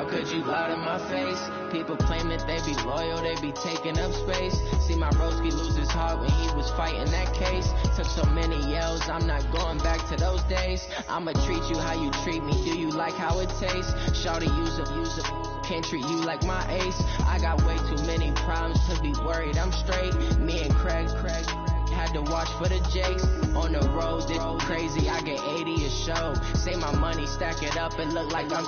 could you lie to my face? People claim that they be loyal, they be taking up space. See my broski lose his heart when he was fighting that case. Took so many yells, I'm not going back to those days. I'ma treat you how you treat me, do you like how it tastes? Shawty use a, can't treat you like my ace. I got way too many problems to be worried, I'm straight. Me and Craig had to watch for the Jakes. On the road, this crazy, I get 80 a show. Say my money, stack it up and look like I'm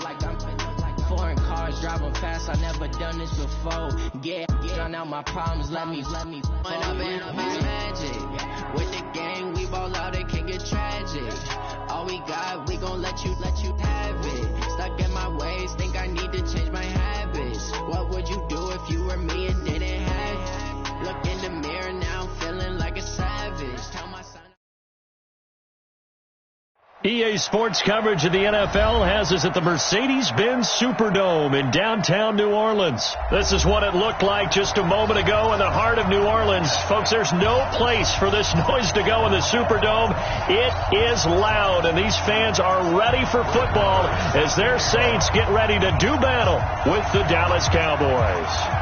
foreign cars, driving fast, I never done this before. Yeah, drown out my problems, let me When I'm in a magic. With the gang, we ball out, it can get tragic. All we got, we gon' let you have it. Stuck in my ways, think I need to change my habits. What would you do if you were me and didn't have it? Look in the mirror now, I'm feeling like a savage. Tell my son. EA Sports coverage of the NFL has us at the Mercedes-Benz Superdome in downtown New Orleans. This is what it looked like just a moment ago in the heart of New Orleans. Folks, there's no place for this noise to go in the Superdome. It is loud, and these fans are ready for football as their Saints get ready to do battle with the Dallas Cowboys.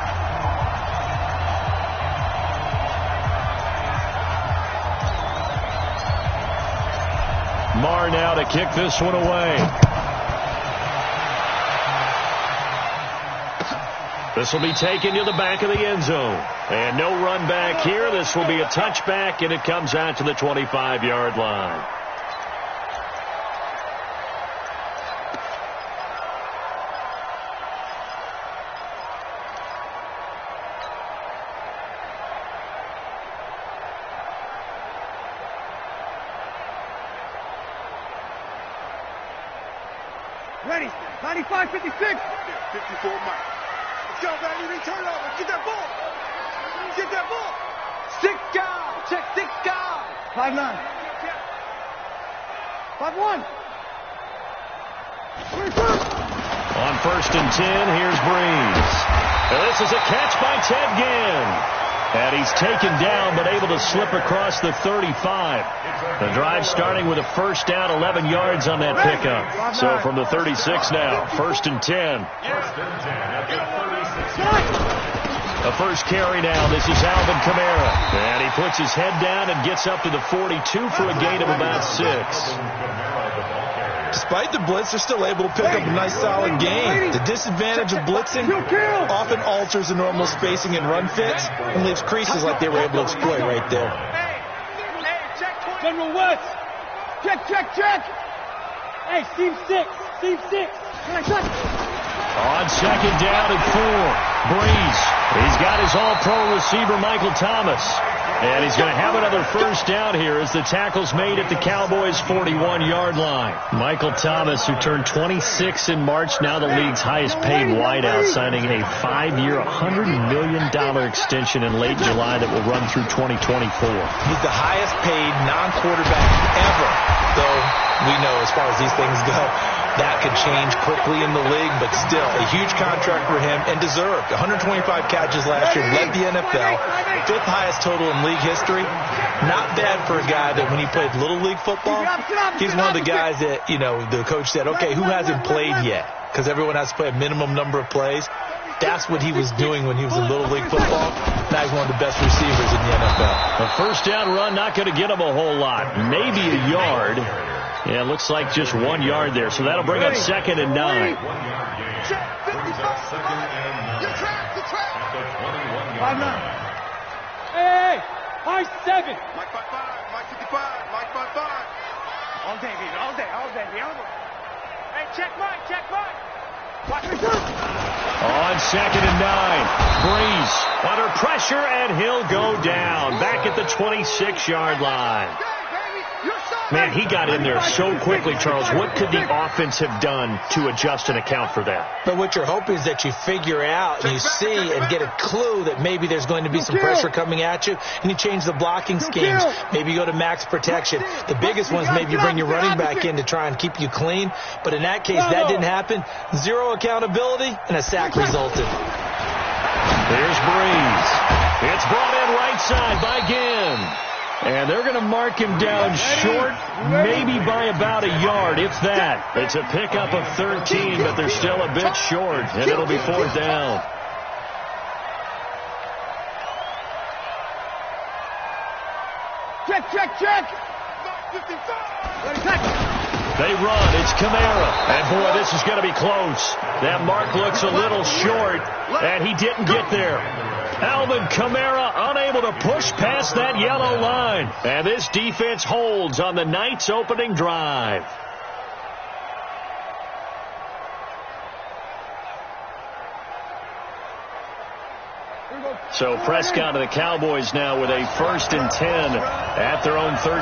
Marr now to kick this one away. This will be taken to the back of the end zone. And no run back here. This will be a touchback, and it comes out to the 25-yard line. Ready, 95, 56. 54, Mike. Let's go, baby. They turn over. Get that ball. Get that ball. 6 guys. Check 6 guys. 5-9. 5-1. On 1st and 10, here's Breeze. And this is a catch by Ted Ginn. And he's taken down but able to slip across the 35. The drive starting with a first down, 11 yards on that pickup. So from the 36 now, 1st and 10. The first carry now. This is Alvin Kamara. And he puts his head down and gets up to the 42 for a gain of about 6. Despite the blitz, they're still able to pick up a nice solid gain. The disadvantage of blitzing often alters the normal spacing and run fits and leaves creases like they were able to exploit right there. General West. Check. Hey, Steve 6. On 2nd down and 4, Breeze. He's got his all-pro receiver, Michael Thomas. And he's going to have another first down here as the tackle's made at the Cowboys' 41-yard line. Michael Thomas, who turned 26 in March, now the league's highest-paid wideout, signing a 5-year, $100 million extension in late July that will run through 2024. He's the highest-paid non-quarterback ever, though we know as far as these things go, that could change quickly in the league, but still a huge contract for him and deserved. 125 catches last year, led the NFL, 5th highest total in league history. Not bad for a guy that when he played Little League football, he's one of the guys that, you know, the coach said, okay, who hasn't played yet? Because everyone has to play a minimum number of plays. That's what he was doing when he was in Little League football. Now he's one of the best receivers in the NFL. A first down run, not going to get him a whole lot. Maybe a yard. Yeah, it looks like just 1 yard there. So that'll bring up 2nd and 9. Hey, high 7. Mike 55, Mike 55, Mike 55. All day, baby, all day. Hey, check Mike. On 2nd and 9, Breeze under pressure, and he'll go down back at the 26-yard line. Man, he got in there so quickly, Charles. What could the offense have done to adjust and account for that? But what you're hoping is that you figure out and you see and get a clue that maybe there's going to be some pressure coming at you, and you change the blocking schemes. Maybe you go to max protection. The biggest one is maybe you bring your running back in to try and keep you clean. But in that case, that didn't happen. 0 accountability, and a sack resulted. There's Breeze. It's brought in right side by Ginn. And they're going to mark him down short, maybe by about a yard, if that. It's a pickup of 13, but they're still a bit short, and it'll be 4th down. Check. They run. It's Kamara. And, boy, this is going to be close. That mark looks a little short, and he didn't get there. Alvin Kamara unable to push past that yellow line. And this defense holds on the night's opening drive. So Prescott and the Cowboys now with a 1st and 10 at their own 13.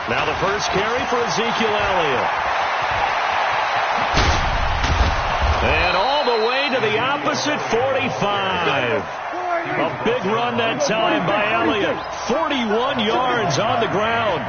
Now the first carry for Ezekiel Elliott. And all the way to the opposite 45. A big run that time by Elliott. 41 yards on the ground.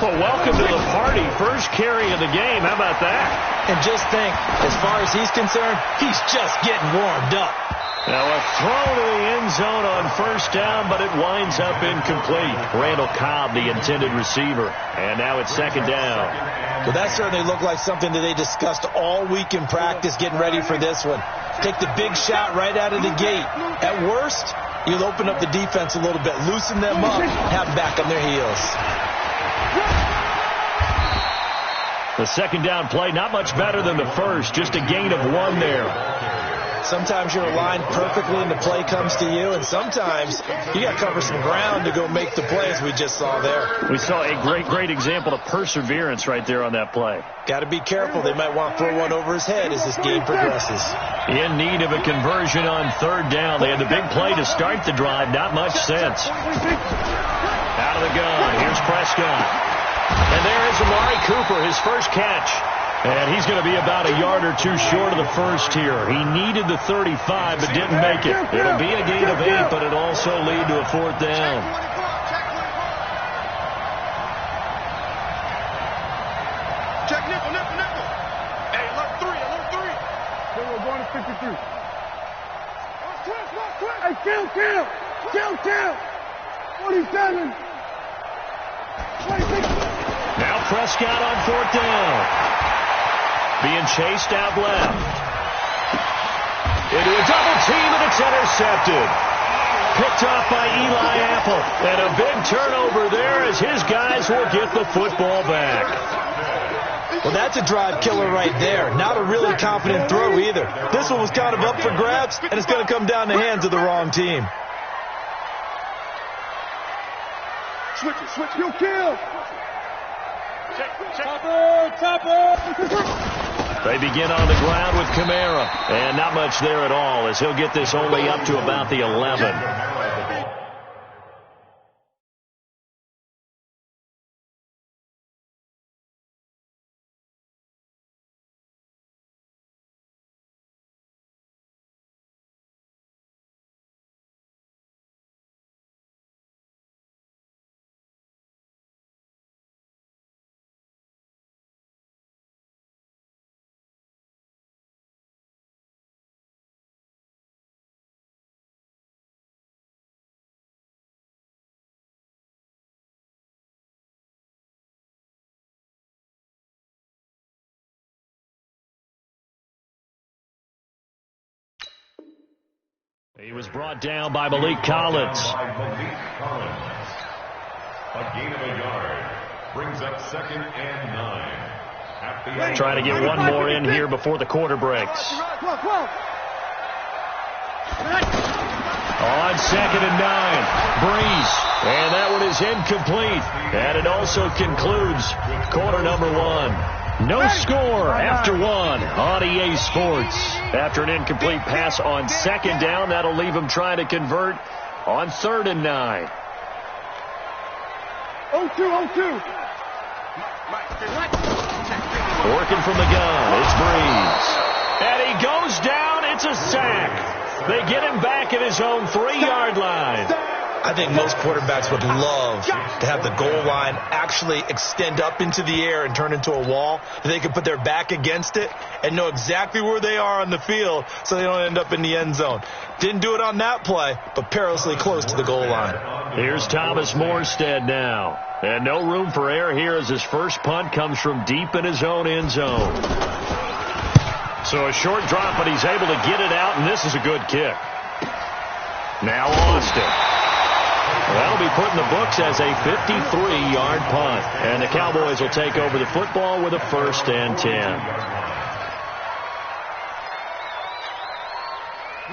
Well, welcome to the party. First carry of the game. How about that? And just think, as far as he's concerned, he's just getting warmed up. Now a throw to the end zone on 1st down, but it winds up incomplete. Randall Cobb, the intended receiver. And now it's 2nd down. Well, that certainly looked like something that they discussed all week in practice, getting ready for this one. Take the big shot right out of the gate. At worst, you'll open up the defense a little bit, loosen them up, have them back on their heels. The 2nd down play, not much better than the first, just a gain of 1 there. Sometimes you're aligned perfectly and the play comes to you, and sometimes you got to cover some ground to go make the plays we just saw there. We saw a great example of perseverance right there on that play. Got to be careful. They might want to throw one over his head as this game progresses. In need of a conversion on 3rd down. They had the big play to start the drive. Not much sense. Out of the gun. Here's Prescott. And there is Amari Cooper, his first catch. And he's going to be about a yard or 2 short of the first here. He needed the 35, but didn't make it. It'll be a gain of 8, but it'll also lead to a 4th down. Check nickel. Hey, alert 3. Then we're going to 53. Hey, kill. 47. 26. Now Prescott on 4th down. Being chased out left. Into a double team, and it's intercepted. Picked off by Eli Apple. And a big turnover there as his guys will get the football back. Well, that's a drive killer right there. Not a really confident throw either. This one was kind of up for grabs, and it's going to come down the hands of the wrong team. Switch. You'll kill. They begin on the ground with Kamara. And not much there at all as he'll get this only up to about the 11. He was brought down by Malik Collins. A gain of a yard brings up 2nd and 9. Trying to get one more in here before the quarter breaks. On 2nd and 9, Breeze. And that one is incomplete. And it also concludes quarter number 1. No score after 1 on EA Sports. After an incomplete pass on 2nd down, that'll leave him trying to convert on 3rd and 9. 0-2. Working from the gun, it's Breeze. And he goes down, it's a sack. They get him back at his own 3-yard line. I think most quarterbacks would love to have the goal line actually extend up into the air and turn into a wall. They can put their back against it and know exactly where they are on the field so they don't end up in the end zone. Didn't do it on that play, but perilously close to the goal line. Here's Thomas Morstead now. And no room for error here as his first punt comes from deep in his own end zone. So a short drop, but he's able to get it out, and this is a good kick. Now Austin. That'll be put in the books as a 53-yard punt. And the Cowboys will take over the football with a 1st and 10.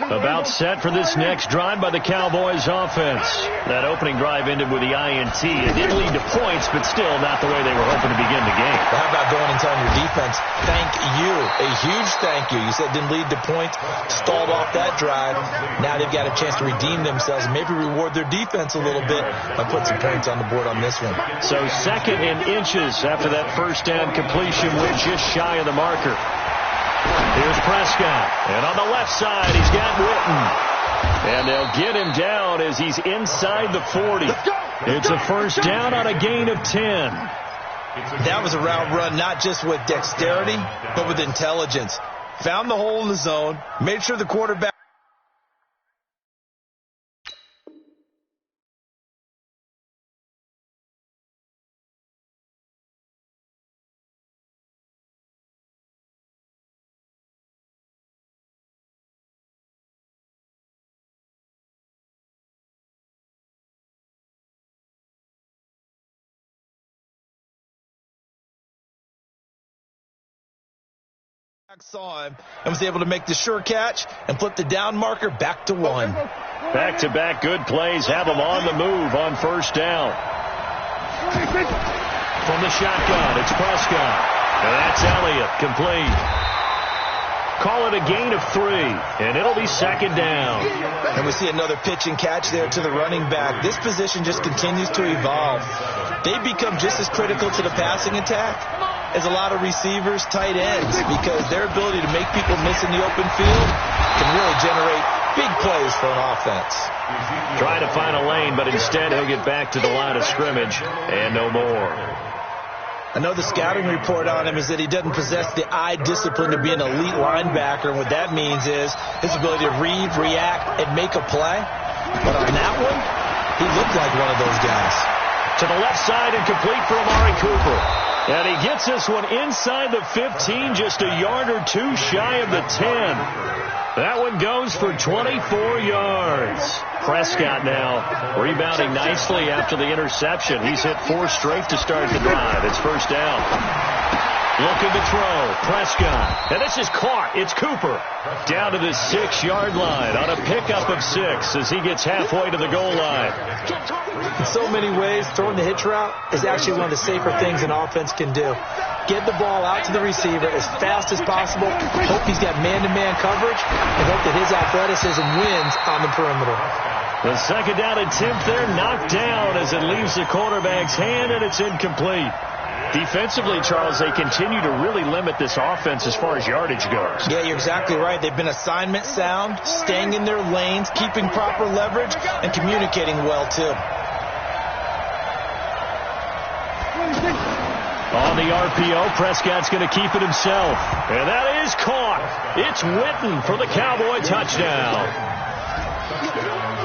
About set for this next drive by the Cowboys offense. That opening drive ended with the INT. It did lead to points, but still not the way they were hoping to begin the game. Well, how about going and telling your defense, thank you, a huge thank you. You said it didn't lead to points, stalled off that drive. Now they've got a chance to redeem themselves and maybe reward their defense a little bit by putting some points on the board on this one. So 2nd and inches after that first down completion. We're just shy of the marker. Here's Prescott, and on the left side, he's got Witten. And they'll get him down as he's inside the 40. It's a 1st down on a gain of 10. That was a route run not just with dexterity, but with intelligence. Found the hole in the zone, made sure the quarterback. Saw him and was able to make the sure catch and flip the down marker back to 1. Back-to-back good plays have them on the move on 1st down. From the shotgun, it's Prescott. And that's Elliott, complete. Call it a gain of 3, and it'll be 2nd down. And we see another pitch and catch there to the running back. This position just continues to evolve. They become just as critical to the passing attack as a lot of receivers, tight ends, because their ability to make people miss in the open field can really generate big plays for an offense. Trying to find a lane, but instead he'll get back to the line of scrimmage and no more. I know the scouting report on him is that he doesn't possess the eye discipline to be an elite linebacker, and what that means is his ability to read, react, and make a play. But on that one, he looked like one of those guys. To the left side and complete for Amari Cooper. And he gets this one inside the 15, just a yard or 2 shy of the 10. That one goes for 24 yards. Prescott now rebounding nicely after the interception. He's hit 4 straight to start the drive. It's 1st down. Looking to throw. Prescott. And this is caught. It's Cooper. Down to the 6-yard line on a pickup of 6 as he gets halfway to the goal line. In so many ways, throwing the hitch route is actually one of the safer things an offense can do. Get the ball out to the receiver as fast as possible. Hope he's got man-to-man coverage and hope that his athleticism wins on the perimeter. The 2nd down attempt there knocked down as it leaves the quarterback's hand, and it's incomplete. Defensively, Charles, they continue to really limit this offense as far as yardage goes. Yeah, you're exactly right. They've been assignment sound, staying in their lanes, keeping proper leverage, and communicating well, too. On the RPO, Prescott's going to keep it himself. And that is caught. It's Witten for the Cowboy touchdown.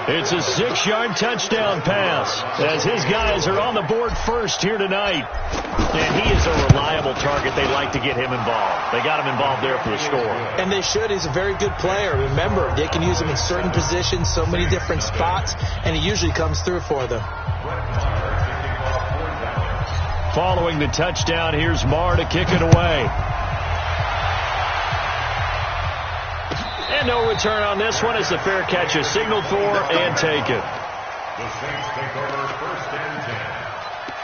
It's a 6-yard touchdown pass as his guys are on the board first here tonight. And he is a reliable target. They like to get him involved. They got him involved there for the score. And they should. He's a very good player. Remember, they can use him in certain positions, so many different spots, and he usually comes through for them. Following the touchdown, here's Marr to kick it away. And no return on this one as the fair catch is signaled for and taken. The Saints take over 1st and 10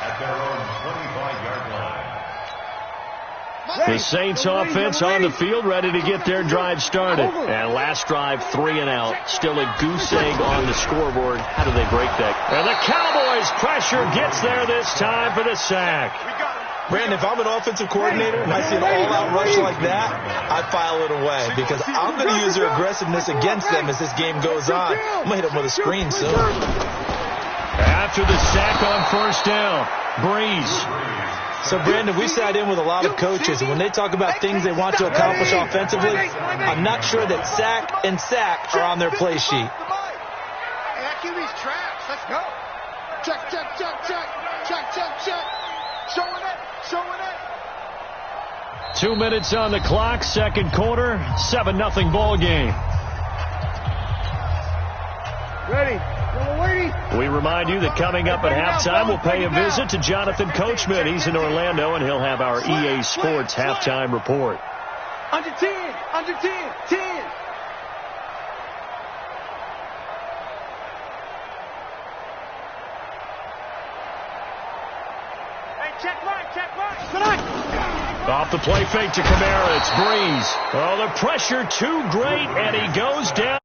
at their own 25-yard line. The Saints offense on the field, ready to get their drive started. And last drive, 3 and out. Still a goose egg on the scoreboard. How do they break that? And the Cowboys pressure gets there this time for the sack. Brandon, if I'm an offensive coordinator and I see an all-out rush like that, I file it away because I'm going to use their aggressiveness against them as this game goes on. I'm going to hit them with a screen soon. After the sack on first down, Breeze. So, Brandon, we've sat in with a lot of coaches, and when they talk about things they want to accomplish offensively, I'm not sure that sack and sack are on their play sheet. Hey, that QB's trash. Let's go. Check, check, check, check. Check, check, check. Showing it. Showing it. 2 minutes on the clock, second quarter, 7-0 ball game. Ready. We remind you that coming up at halftime, we'll pay a visit to Jonathan Coachman. He's in Orlando, and he'll have our EA Sports halftime report. Under 10. Under 10. 10. Hey, check right. Check right. Good night. Off the play fake to Kamara. It's Breeze. Oh, the pressure too great, and he goes down.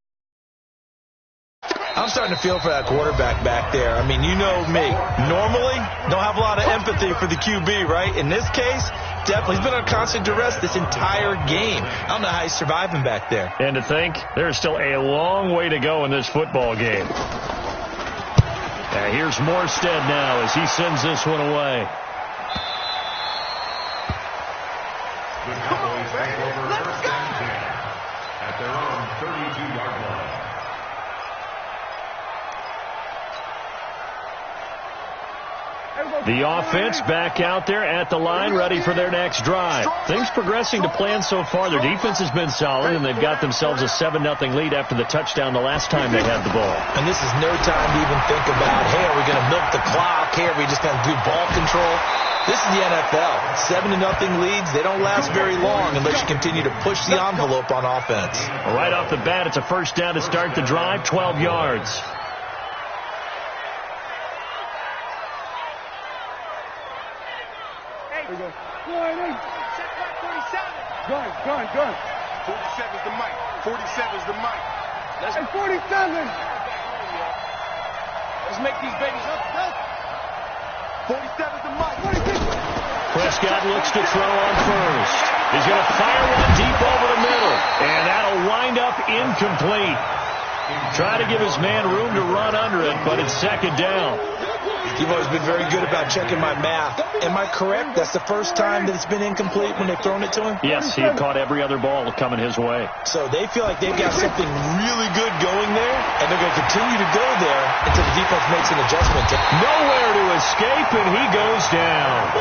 I'm starting to feel for that quarterback back there. I mean, you know me. Normally, don't have a lot of empathy for the QB, right? In this case, definitely. He's been on constant duress this entire game. I don't know how he's surviving back there. And to think, there's still a long way to go in this football game. Here's Morstead now as he sends this one away. The Cowboys take over first and 10 at their own 32-yard line. The offense back out there at the line, ready for their next drive. Things progressing to plan so far. Their defense has been solid, and they've got themselves a 7-0 lead after the touchdown the last time they had the ball. And this is no time to even think about, hey, are we going to milk the clock? Hey, are we just going to do ball control? This is the NFL. 7-0 leads, they don't last very long unless you continue to push the envelope on offense. Right off the bat, it's a first down to start the drive, 12 yards. Gun. 47's the mic. 47's the mic. Let's 47. Let's make these babies up. 47's the mic. 46. Prescott looks to throw on first. He's going to fire one deep over the middle, and that'll wind up incomplete. Try to give his man room to run under it, but it's second down. You've always been very good about checking my math. Am I correct? That's the first time that it's been incomplete when they've thrown it to him? Yes, he had caught every other ball coming his way. So they feel like they've got something really good going there, and they're going to continue to go there until the defense makes an adjustment. Nowhere to escape, and he goes down.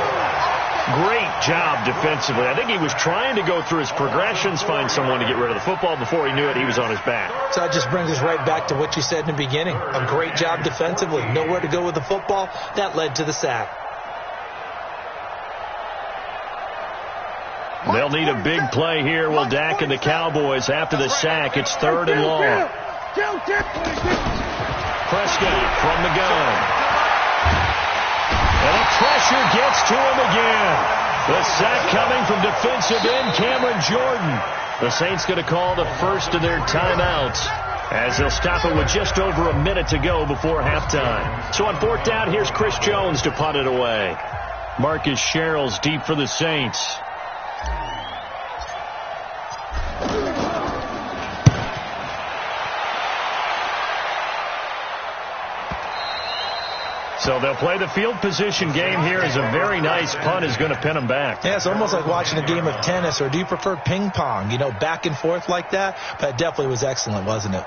Great job defensively. I think he was trying to go through his progressions, find someone to get rid of the football. Before he knew it, he was on his back. So that just brings us right back to what you said in the beginning. A great job defensively. Nowhere to go with the football. That led to the sack. They'll need a big play here. Will Dak and the Cowboys after the sack. It's third and long. Prescott from the gun. And the pressure gets to him again. The sack coming from defensive end Cameron Jordan. The Saints going to call the first of their timeouts as they'll stop it with just over a minute to go before halftime. So on fourth down, here's Chris Jones to punt it away. Marcus Sherrill's deep for the Saints. So they'll play the field position game here as a very nice punt is going to pin them back. Yeah, it's almost like watching a game of tennis, or do you prefer ping pong? You know, back and forth like that? That definitely was excellent, wasn't it?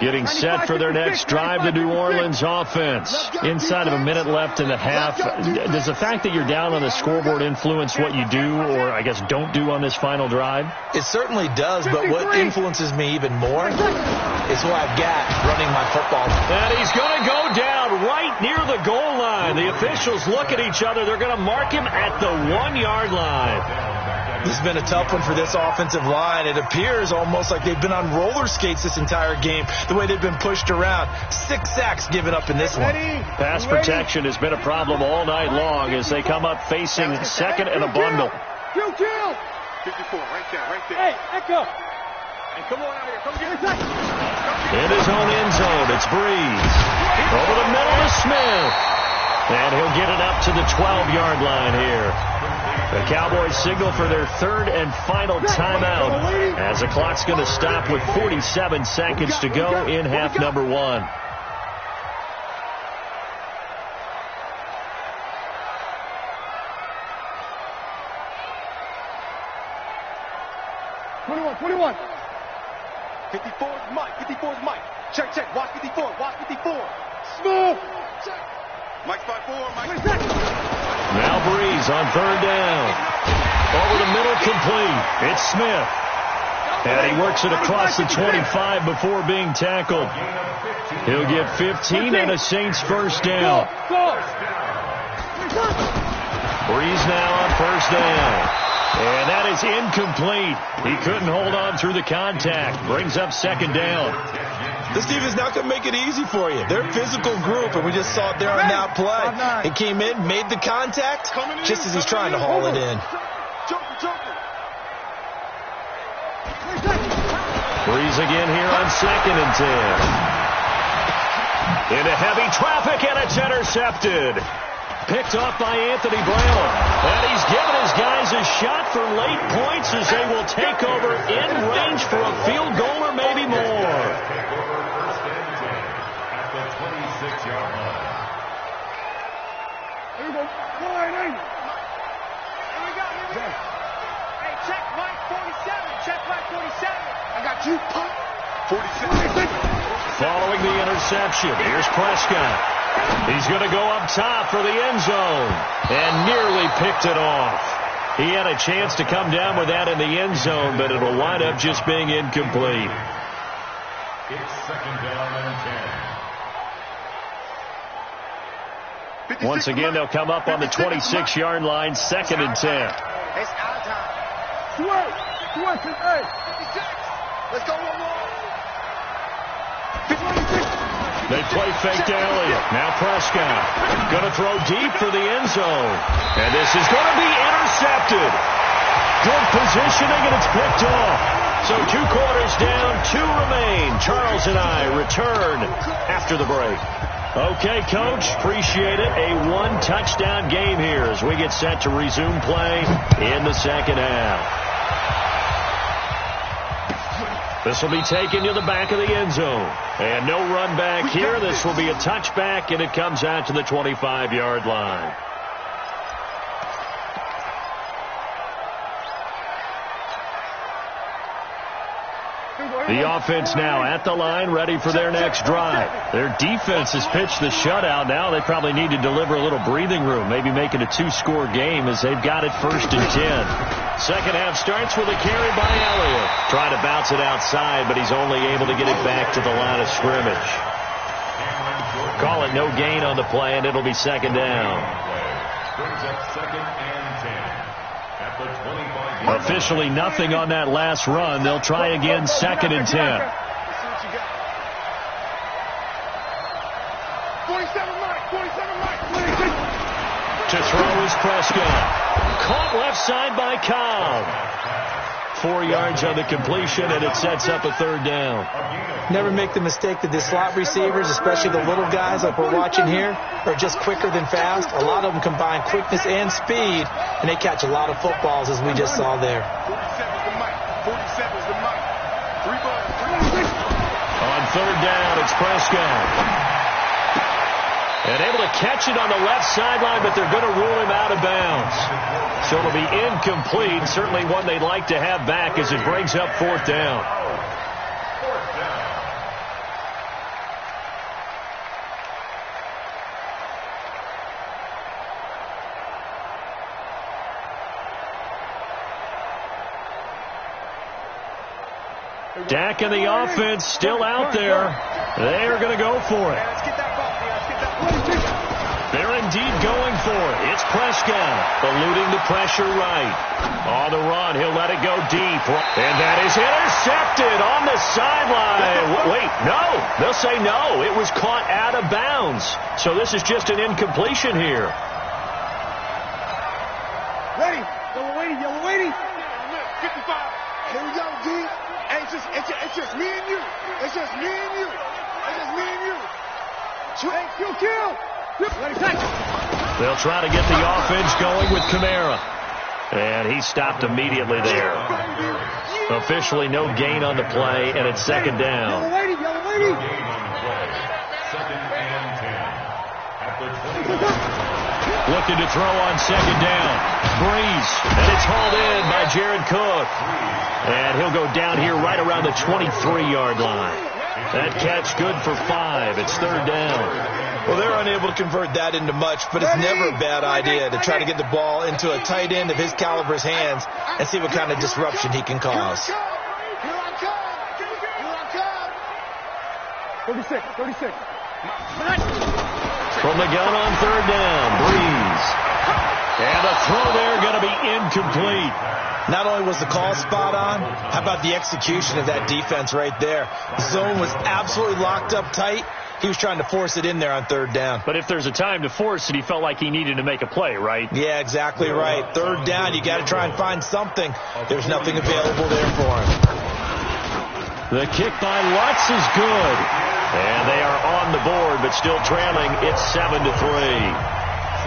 Getting set for their next drive, the New Orleans offense. Inside of a minute left in the half. Does the fact that you're down on the scoreboard influence what you do, or I guess don't do on this final drive? It certainly does, but what influences me even more is who I've got running my football. And he's going to go down right near the goal line. The officials look at each other. They're going to mark him at the 1-yard line. This has been a tough one for this offensive line. It appears almost like they've been on roller skates this entire game, the way they've been pushed around. 6 sacks given up in this one. Pass protection has been a problem all night long as they come up facing second and a bundle. 54, right there. Hey, Echo. Hey, come on out here. Come get it. In his own end zone, it's Breeze. Over the middle to Smith. And he'll get it up to the 12-yard line here. The Cowboys signal for their third and final timeout as the clock's going to stop with 47 seconds to go in half number 1. 21. 54 is Mike. 54 is Mike. Check. Watch 54. Watch 54. Smooth. Check. Mike's 5-4. Mike. Now Breeze on third down. Over the middle, complete. It's Smith. And he works it across the 25 before being tackled. He'll get 15 and a Saints first down. Breeze now on first down. And that is incomplete. He couldn't hold on through the contact. Brings up second down. This team is not going to make it easy for you. They're a physical group, and we just saw it there on that play. He came in, made the contact, just as he's trying to haul it in. Breeze again here on 2nd and 10. Into heavy traffic, and it's intercepted. Picked off by Anthony Brown. And he's given his guys a shot for late points as they will take over in range for a field goal or maybe more. First and 10 at the 26-yard line. Here we go. Here we go. Hey, check Mike 47. Check Mike 47. I got you. 47. Following the interception, here's Prescott. He's going to go up top for the end zone and nearly picked it off. He had a chance to come down with that in the end zone, but it'll wind up just being incomplete. It's 2nd down and 10. Once again, they'll come up on the 26-yard line, 2nd and 10. It's our time. 2-8. 56. Let's go one more. 56. They play fake to Elliott. Now Prescott. Going to throw deep for the end zone. And this is going to be intercepted. Good positioning, and it's picked off. So 2 quarters down, 2 remain. Charles and I return after the break. Okay, Coach, appreciate it. A 1-touchdown game here as we get set to resume play in the second half. This will be taken to the back of the end zone. And no run back here. This will be a touchback, and it comes out to the 25-yard line. The offense now at the line, ready for their next drive. Their defense has pitched the shutout. Now they probably need to deliver a little breathing room, maybe make it a 2-score game as they've got it 1st and 10. Second half starts with a carry by Elliott. Trying to bounce it outside, but he's only able to get it back to the line of scrimmage. Call it no gain on the play, and it'll be 2nd down. Brings up 2nd and 10 at the 25. Officially nothing on that last run. They'll try again, 2nd and 10. 47 Mike. To throw is Prescott. Caught left side by Cobb. 4 yards on the completion, and it sets up a 3rd down. Never make the mistake that the slot receivers, especially the little guys like we're watching here, are just quicker than fast. A lot of them combine quickness and speed, and they catch a lot of footballs, as we just saw there. 47 is the Mike. 47 is the Mike. 3 balls. On 3rd down, it's Prescott. And able to catch it on the left sideline, but they're going to rule him out of bounds. So it'll be incomplete. Certainly one they'd like to have back as it brings up 4th down. Dak and the offense still out there. They are going to go for it. They're indeed going for it. It's Prescott eluding the pressure right. On the run, he'll let it go deep. And that is intercepted on the sideline. Wait, no. They'll say no. It was caught out of bounds. So this is just an incompletion here. Ready. Yellow lady. 55. Here we go, D. Hey, it's just me and you. It's just me and you. Hey, kill. They'll try to get the offense going with Kamara. And he stopped immediately there. Officially no gain on the play, and it's 2nd down. Yellow lady. Gain on the play. 2nd and 10 at the 20. looking to throw on second down. Breeze, and it's hauled in by Jared Cook. And he'll go down here right around the 23-yard line. That catch good for 5. It's third down. Well, they're unable to convert that into much, but it's never a bad idea to try to get the ball into a tight end of his caliber's hands and see what kind of disruption he can cause. 36. From the gun on third down, Breeze. And the throw there going to be incomplete. Not only was the call spot on, how about the execution of that defense right there? The zone was absolutely locked up tight. He was trying to force it in there on third down. But if there's a time to force it, he felt like he needed to make a play, right? Yeah, exactly right. Third down, you got to try and find something. There's nothing available there for him. The kick by Lutz is good. And they are on the board, but still trailing. It's 7-3.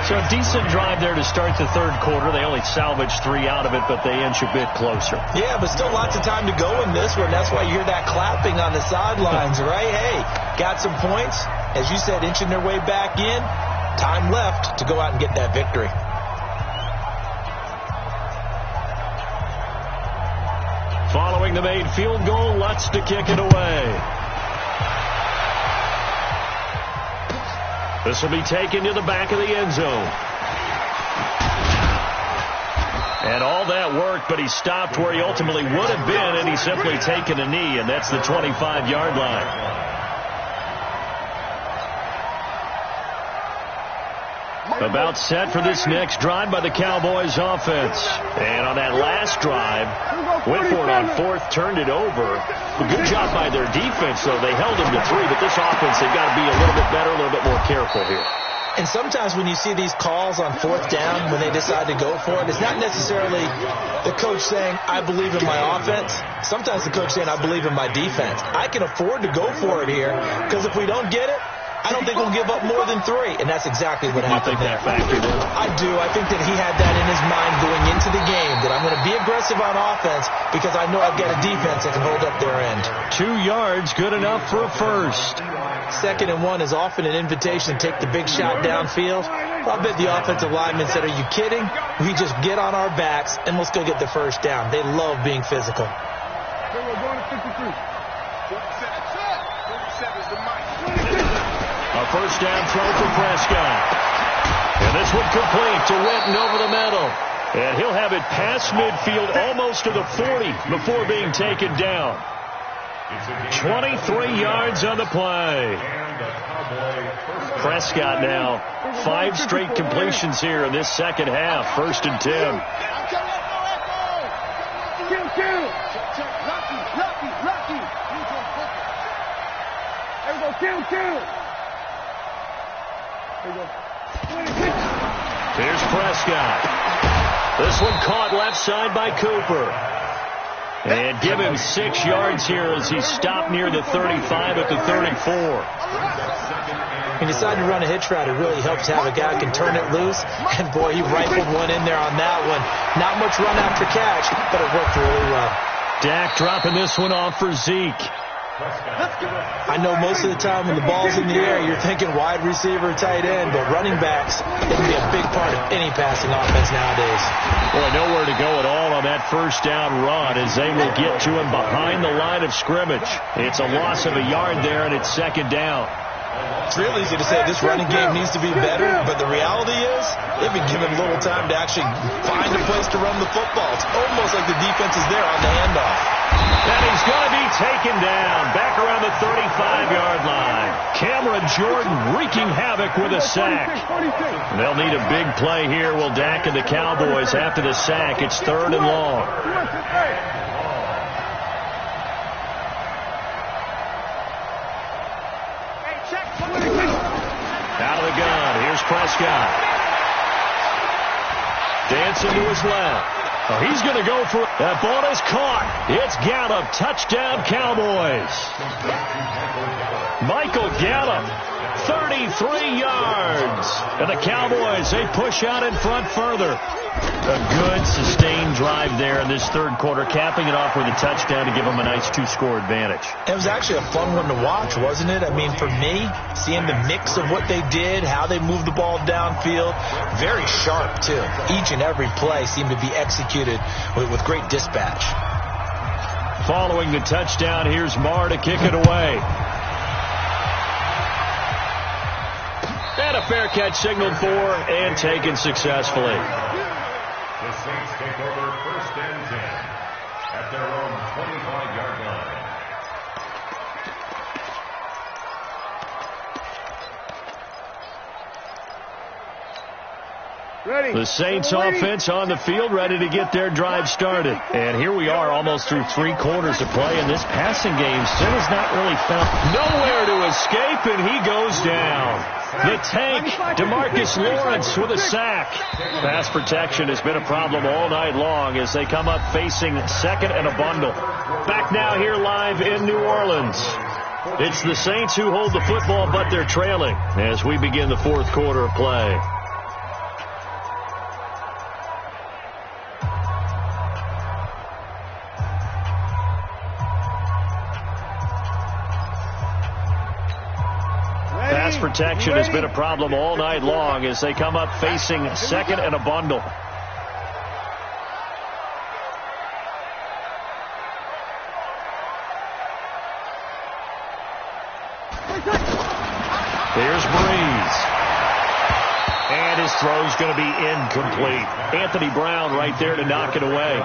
So a decent drive there to start the third quarter. They only salvaged 3 out of it, but they inch a bit closer. Yeah, but still lots of time to go in this one. That's why you hear that clapping on the sidelines, right? Hey, got some points. As you said, inching their way back in. Time left to go out and get that victory. Following the made field goal, Lutz to kick it away. This will be taken to the back of the end zone. And all that work, but he stopped where he ultimately would have been, and he's simply taken a knee, and that's the 25-yard line. About set for this next drive by the Cowboys offense. And on that last drive, went for it on fourth, turned it over. A good job by their defense, though. They held them to 3, but this offense, they've got to be a little bit better, a little bit more careful here. And sometimes when you see these calls on fourth down, when they decide to go for it, it's not necessarily the coach saying, I believe in my offense. Sometimes the coach saying, I believe in my defense. I can afford to go for it here, because if we don't get it, I don't think we'll give up more than 3, and that's exactly what happened there. I do. I think that he had that in his mind going into the game, that I'm going to be aggressive on offense because I know I've got a defense that can hold up their end. 2 yards, good enough for a first. 2nd and 1 is often an invitation to take the big shot downfield. I bet the offensive lineman said, are you kidding? We just get on our backs, and let's go get the first down. They love being physical. We're going to 53. A first down throw for Prescott. And this one complete to Witten over the middle. And he'll have it past midfield almost to the 40 before being taken down. 23 yards on the play. Prescott now 5 straight completions here in this second half. 1st and 10. Kill. Here's Prescott. This one caught left side by Cooper. And give him 6 yards here as he stopped near the 35 at the 34. When you decide to run a hitch route, it really helps to have a guy who can turn it loose. And, boy, he rifled one in there on that one. Not much run after catch, but it worked really well. Dak dropping this one off for Zeke. I know most of the time when the ball's in the air, you're thinking wide receiver, tight end, but running backs, it can be a big part of any passing offense nowadays. Boy, nowhere to go at all on that first down run as they will get to him behind the line of scrimmage. It's a loss of a yard there, and it's 2nd down. It's real easy to say this running game needs to be better, but the reality is they've been given little time to actually find a place to run the football. It's almost like the defense is there on the handoff. And he's going to be taken down back around the 35-yard line. Cameron Jordan wreaking havoc with a sack. And they'll need a big play here. Will Dak and the Cowboys after the sack. It's 3rd and long. Out of the gun. Here's Prescott. Dancing to his left. Oh, he's going to go for it. That ball is caught. It's Gallup. Touchdown, Cowboys. Michael Gallup, 33 yards. And the Cowboys, they push out in front further. A good, sustained drive there in this third quarter, capping it off with a touchdown to give them a nice two-score advantage. It was actually a fun one to watch, wasn't it? I mean, for me, seeing the mix of what they did, how they moved the ball downfield, very sharp, too. Each and every play seemed to be executed with great dispatch. Following the touchdown, here's Marr to kick it away. And a fair catch signaled for and taken successfully. The Saints take over 1st and 10 at their own 25-yard line. Ready. The Saints offense on the field, ready to get their drive started. And here we are almost through 3 quarters of play, and this passing game still has not really found nowhere to escape, and he goes down. The tank, DeMarcus Lawrence with a sack. Pass protection has been a problem all night long as they come up facing second and a bundle. Back now here live in New Orleans. It's the Saints who hold the football, but they're trailing as we begin the 4th quarter of play. Pass protection has been a problem all night long as they come up facing second and a bundle. There's Breeze. And his throw's going to be incomplete. Anthony Brown right there to knock it away.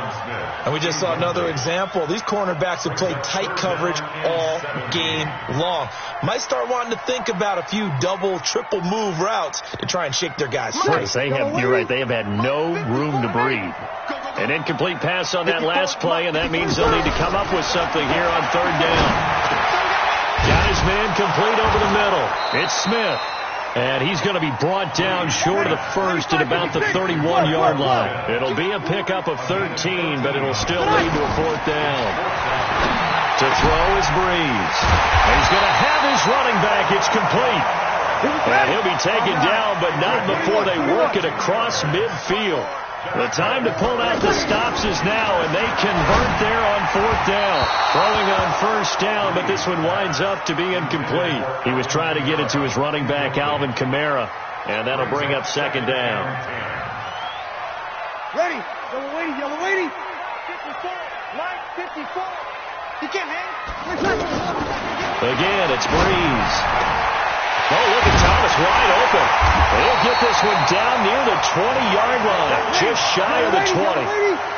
And we just saw another example. These cornerbacks have played tight coverage all game long. Might start wanting to think about a few double, triple move routes to try and shake their guys free. You're right, they have had no room to breathe. An incomplete pass on that last play, and that means they'll need to come up with something here on 3rd down. Got his man complete over the middle. It's Smith. And he's going to be brought down short of the first at about the 31-yard line. It'll be a pickup of 13, but it'll still lead to a 4th down. To throw is Breeze. And he's going to have his running back. It's complete. And he'll be taken down, but not before they work it across midfield. The time to pull out the stops is now, and they convert there on 4th down. Throwing on 1st down, but this one winds up to be incomplete. He was trying to get it to his running back, Alvin Kamara, and that'll bring up 2nd down. Ready. Yellow lady, yellow lady. 54, line 54. You can't hang. Again, it's Breeze. Oh, look at Thomas wide open. He'll get this one down near the 20-yard line, just shy of the 20.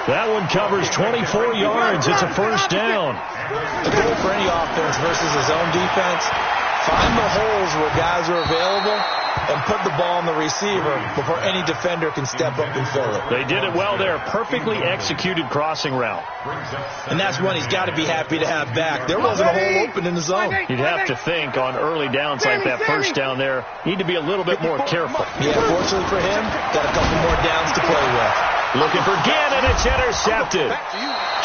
That one covers 24 yards. It's a 1st down. The goal for any offense versus his own defense, find the holes where guys are available and put the ball on the receiver before any defender can step up and fill it. They did it well there. Perfectly executed crossing route. And that's one he's got to be happy to have back. There wasn't a hole open in the zone. You'd have to think on early downs like that 1st down there, need to be a little bit more careful. Yeah, fortunately for him, got a couple more downs to play with. Looking for Gannon, it's intercepted.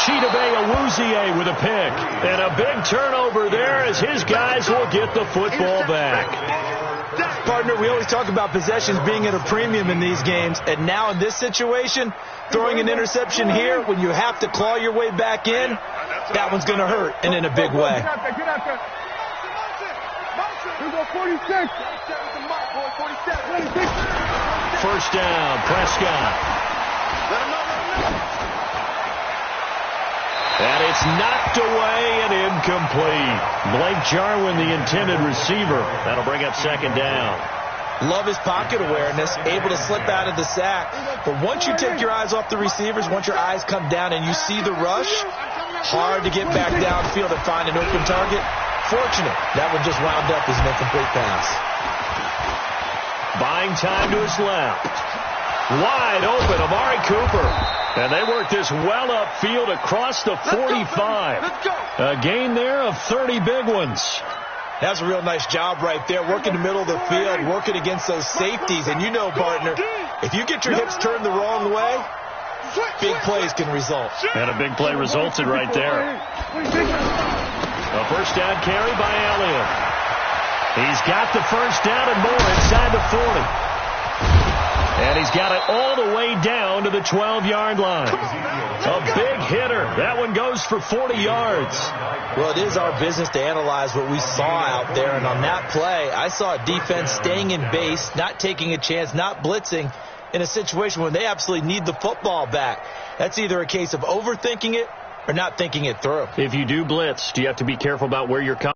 Chidobe Awuzie with a pick. And a big turnover there as his guys will get the football back. Partner, we always talk about possessions being at a premium in these games, and now in this situation, throwing an interception here when you have to claw your way back in, that one's going to hurt, and in a big way. First down, Prescott. And it's knocked away and incomplete. Blake Jarwin, the intended receiver. That'll bring up 2nd down. Love his pocket awareness, able to slip out of the sack. But once you take your eyes off the receivers, once your eyes come down and you see the rush, hard to get back downfield and find an open target. Fortunate, that one just wound up as an incomplete pass. Buying time to his left. Wide open, Amari Cooper. And they work this well upfield across the 45. A gain there of 30 big ones. That's a real nice job right there, working the middle of the field, working against those safeties. And you know, partner, if you get your hips turned the wrong way, big plays can result. And a big play resulted right there. A first down carry by Elliott. He's got the first down and more inside the 40. And he's got it all the way down to the 12-yard line. A big hitter. That one goes for 40 yards. Well, it is our business to analyze what we saw out there. And on that play, I saw a defense staying in base, not taking a chance, not blitzing in a situation when they absolutely need the football back. That's either a case of overthinking it or not thinking it through. If you do blitz, do you have to be careful about where you're coming?